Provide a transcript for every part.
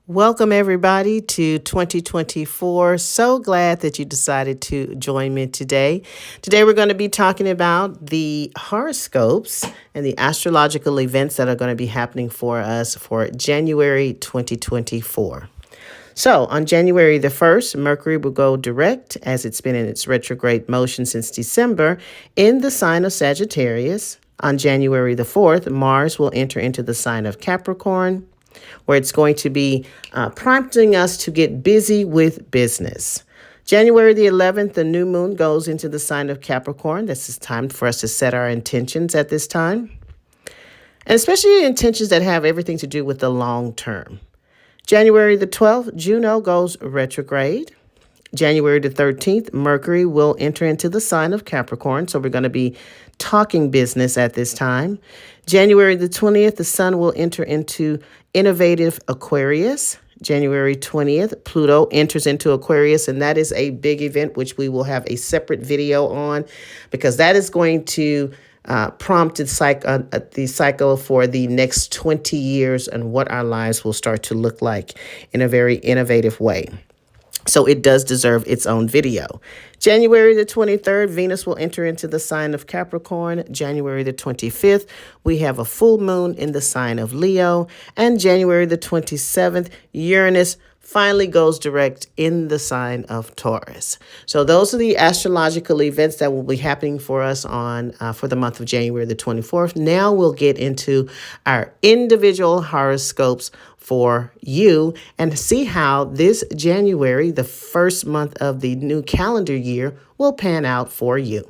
Welcome, everybody, to 2024. So glad that you decided to join me today. Today, we're going to be talking about the horoscopes and the astrological events that are going to be happening for us for January 2024. So, on January the 1st, Mercury will go direct, as it's been in its retrograde motion since December, in the sign of Sagittarius. On January the 4th, Mars will enter into the sign of Capricorn, where it's going to be prompting us to get busy with business. January the 11th, the new moon goes into the sign of Capricorn. This is time for us to set our intentions at this time, and especially intentions that have everything to do with the long term. January the 12th, Juno goes retrograde. January the 13th, Mercury will enter into the sign of Capricorn. So we're going to be talking business at this time. January the 20th, the Sun will enter into innovative Aquarius. January 20th, Pluto enters into Aquarius, and that is a big event, which we will have a separate video on, because that is going to prompt the cycle for the next 20 years and what our lives will start to look like in a very innovative way. So it does deserve its own video. January the 23rd, Venus will enter into the sign of Capricorn. January the 25th, we have a full moon in the sign of Leo. And January the 27th, Uranus finally goes direct in the sign of Taurus. So those are the astrological events that will be happening for us for the month of January the 24th. Now we'll get into our individual horoscopes for you and see how this January, the first month of the new calendar year, will pan out for you.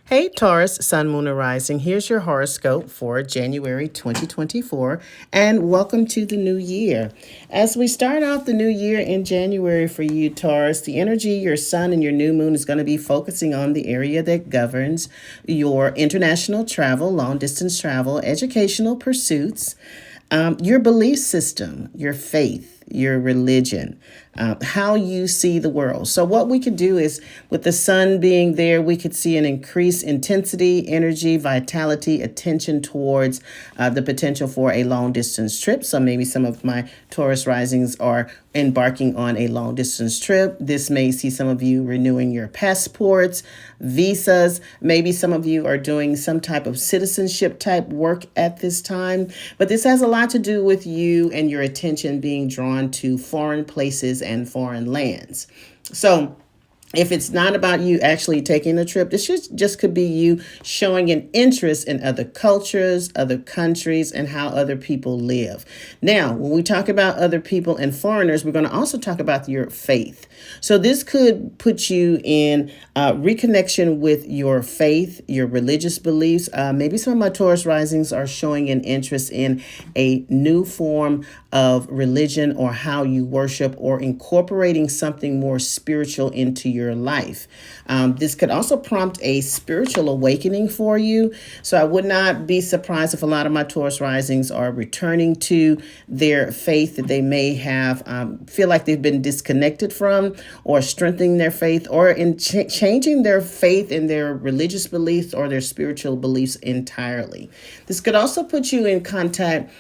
Hey, Taurus, Sun, Moon, and Rising. Here's your horoscope for January 2024, and welcome to the new year. As we start off the new year in January for you, Taurus, the energy, your Sun and your new moon is going to be focusing on the area that governs your international travel, long-distance travel, educational pursuits, your belief system, your faith, your religion, how you see the world. So what we could do is, with the Sun being there, we could see an increased intensity, energy, vitality, attention towards the potential for a long distance trip. So maybe some of my Taurus risings are embarking on a long distance trip. This may see some of you renewing your passports, visas. Maybe some of you are doing some type of citizenship type work at this time. But this has a lot to do with you and your attention being drawn to foreign places and foreign lands. So if it's not about you actually taking a trip, this just could be you showing an interest in other cultures, other countries, and how other people live. Now, when we talk about other people and foreigners, we're going to also talk about your faith. So this could put you in reconnection with your faith, your religious beliefs. Maybe some of my Taurus risings are showing an interest in a new form of religion, or how you worship, or incorporating something more spiritual into your life. This could also prompt a spiritual awakening for you. So I would not be surprised if a lot of my Taurus risings are returning to their faith that they may have feel like they've been disconnected from, or strengthening their faith, or in changing their faith in their religious beliefs or their spiritual beliefs entirely. This could also put you in contact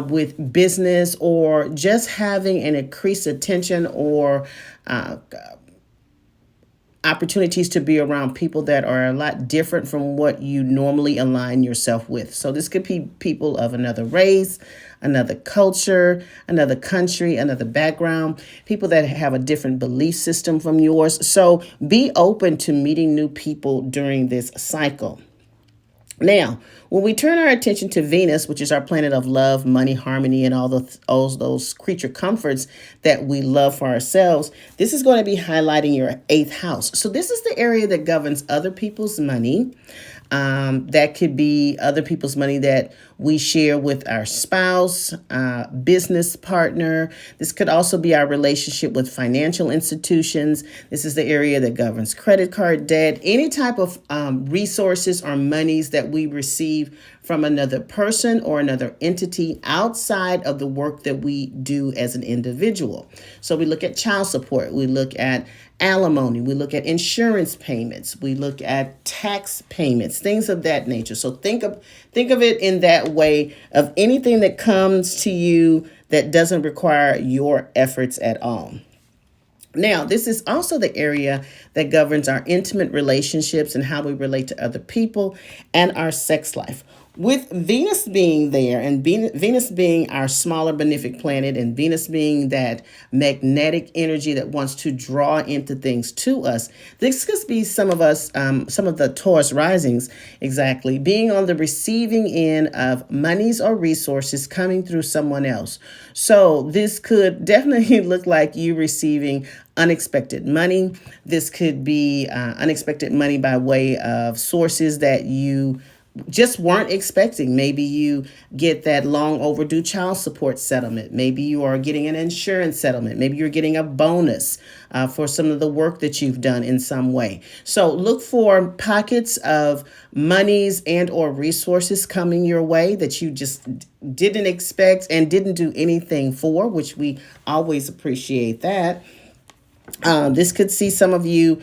with business, or just having an increased attention or opportunities to be around people that are a lot different from what you normally align yourself with. So this could be people of another race, another culture, another country, another background, people that have a different belief system from yours. So be open to meeting new people during this cycle. Now, when we turn our attention to Venus, which is our planet of love, money, harmony, and all those creature comforts that we love for ourselves, this is going to be highlighting your 8th house. So this is the area that governs other people's money. That could be other people's money that we share with our spouse, business partner. This could also be our relationship with financial institutions. This is the area that governs credit card debt, any type of resources or monies that we receive from another person or another entity outside of the work that we do as an individual. So we look at child support, we look at alimony, we look at insurance payments, we look at tax payments, things of that nature. So think of it in that way, of anything that comes to you that doesn't require your efforts at all. Now, this is also the area that governs our intimate relationships and how we relate to other people and our sex life. With Venus being there, and Venus being our smaller benefic planet, and Venus being that magnetic energy that wants to draw into things to us, this could be some of us, some of the Taurus risings, exactly, being on the receiving end of monies or resources coming through someone else. So this could definitely look like you receiving unexpected money. This could be unexpected money by way of sources that you just weren't expecting. Maybe you get that long overdue child support settlement. Maybe you are getting an insurance settlement. Maybe you're getting a bonus for some of the work that you've done in some way. So look for pockets of monies and or resources coming your way that you just didn't expect and didn't do anything for, which we always appreciate that. This could see some of you,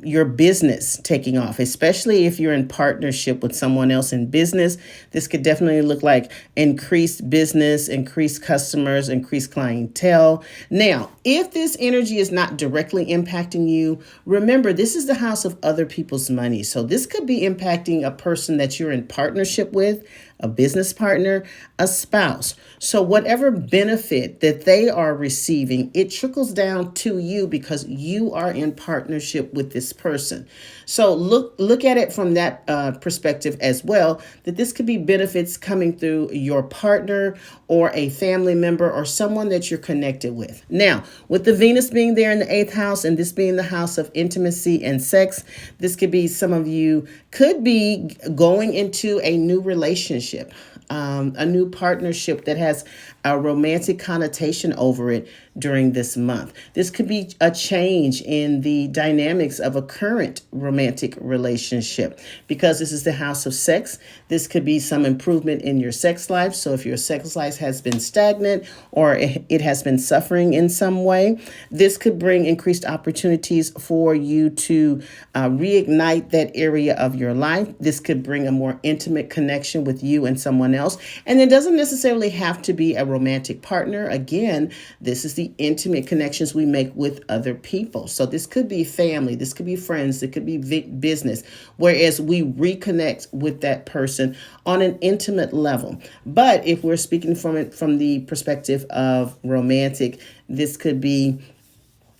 your business taking off, especially if you're in partnership with someone else in business. This could definitely look like increased business, increased customers, increased clientele. Now, if this energy is not directly impacting you, remember, this is the house of other people's money. So this could be impacting a person that you're in partnership with, a business partner, a spouse. So whatever benefit that they are receiving, it trickles down to you because you are in partnership with this person. So look at it from that perspective as well, that this could be benefits coming through your partner or a family member or someone that you're connected with. Now, with the Venus being there in the 8th house and this being the house of intimacy and sex, this could be some of you could be going into a new relationship, a new partnership that has a romantic connotation over it during this month. This could be a change in the dynamics of a current romantic relationship because this is the house of sex. This could be some improvement in your sex life. So if your sex life has been stagnant or it has been suffering in some way, this could bring increased opportunities for you to reignite that area of your life. This could bring a more intimate connection with you and someone else. And it doesn't necessarily have to be a romantic partner. Again, this is the intimate connections we make with other people. So this could be family, this could be friends, it could be business, whereas we reconnect with that person on an intimate level. But if we're speaking from the perspective of romantic, this could be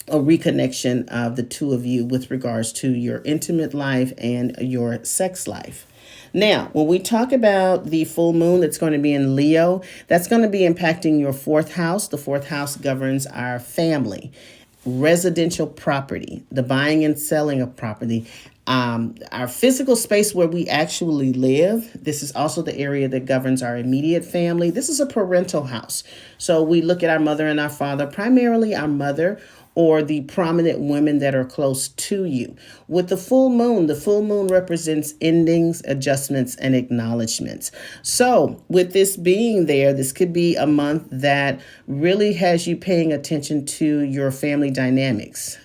a reconnection of the two of you with regards to your intimate life and your sex life. Now, when we talk about the full moon that's going to be in Leo, that's going to be impacting your 4th house. The 4th house governs our family, residential property, the buying and selling of property, our physical space where we actually live. This is also the area that governs our immediate family. This is a parental house. So we look at our mother and our father, primarily our mother, or the prominent women that are close to you. With the full moon represents endings, adjustments, and acknowledgments. So with this being there, this could be a month that really has you paying attention to your family dynamics,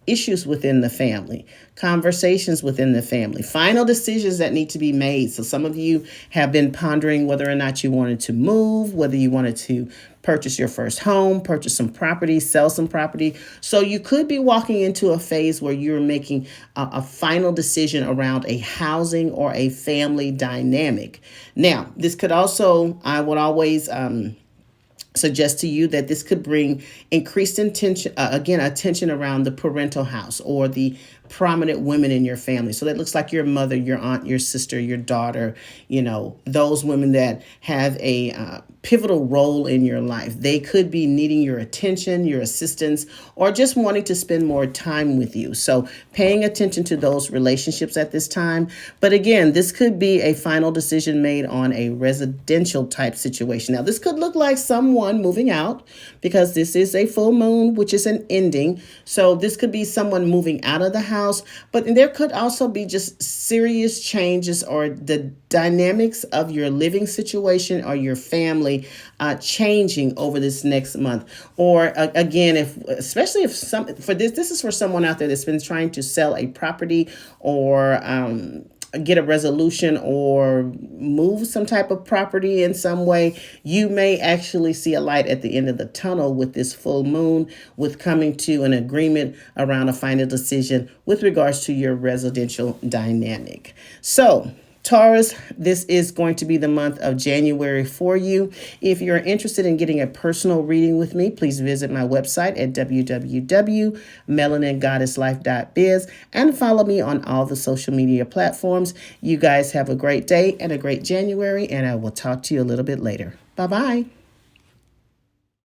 issues within the family, conversations within the family, final decisions that need to be made. So some of you have been pondering whether or not you wanted to move, whether you wanted to purchase your first home, purchase some property, sell some property. So you could be walking into a phase where you're making a final decision around a housing or a family dynamic. Now, this could also, I would always suggest to you that this could bring increased attention around the parental house or the prominent women in your family. So that looks like your mother, your aunt, your sister, your daughter, those women that have a pivotal role in your life. They could be needing your attention, your assistance, or just wanting to spend more time with you. So paying attention to those relationships at this time. But again, this could be a final decision made on a residential type situation. Now, this could look like someone moving out because this is a full moon, which is an ending. So this could be someone moving out of the house house, but there could also be just serious changes or the dynamics of your living situation or your family changing over this next month. Or again, if especially if this is for someone out there that's been trying to sell a property or get a resolution or move some type of property in some way, you may actually see a light at the end of the tunnel with this full moon, with coming to an agreement around a final decision with regards to your residential dynamic. So, Taurus, this is going to be the month of January for you. If you're interested in getting a personal reading with me, please visit my website at www.melaningoddesslife.biz and follow me on all the social media platforms. You guys have a great day and a great January, and I will talk to you a little bit later. Bye-bye.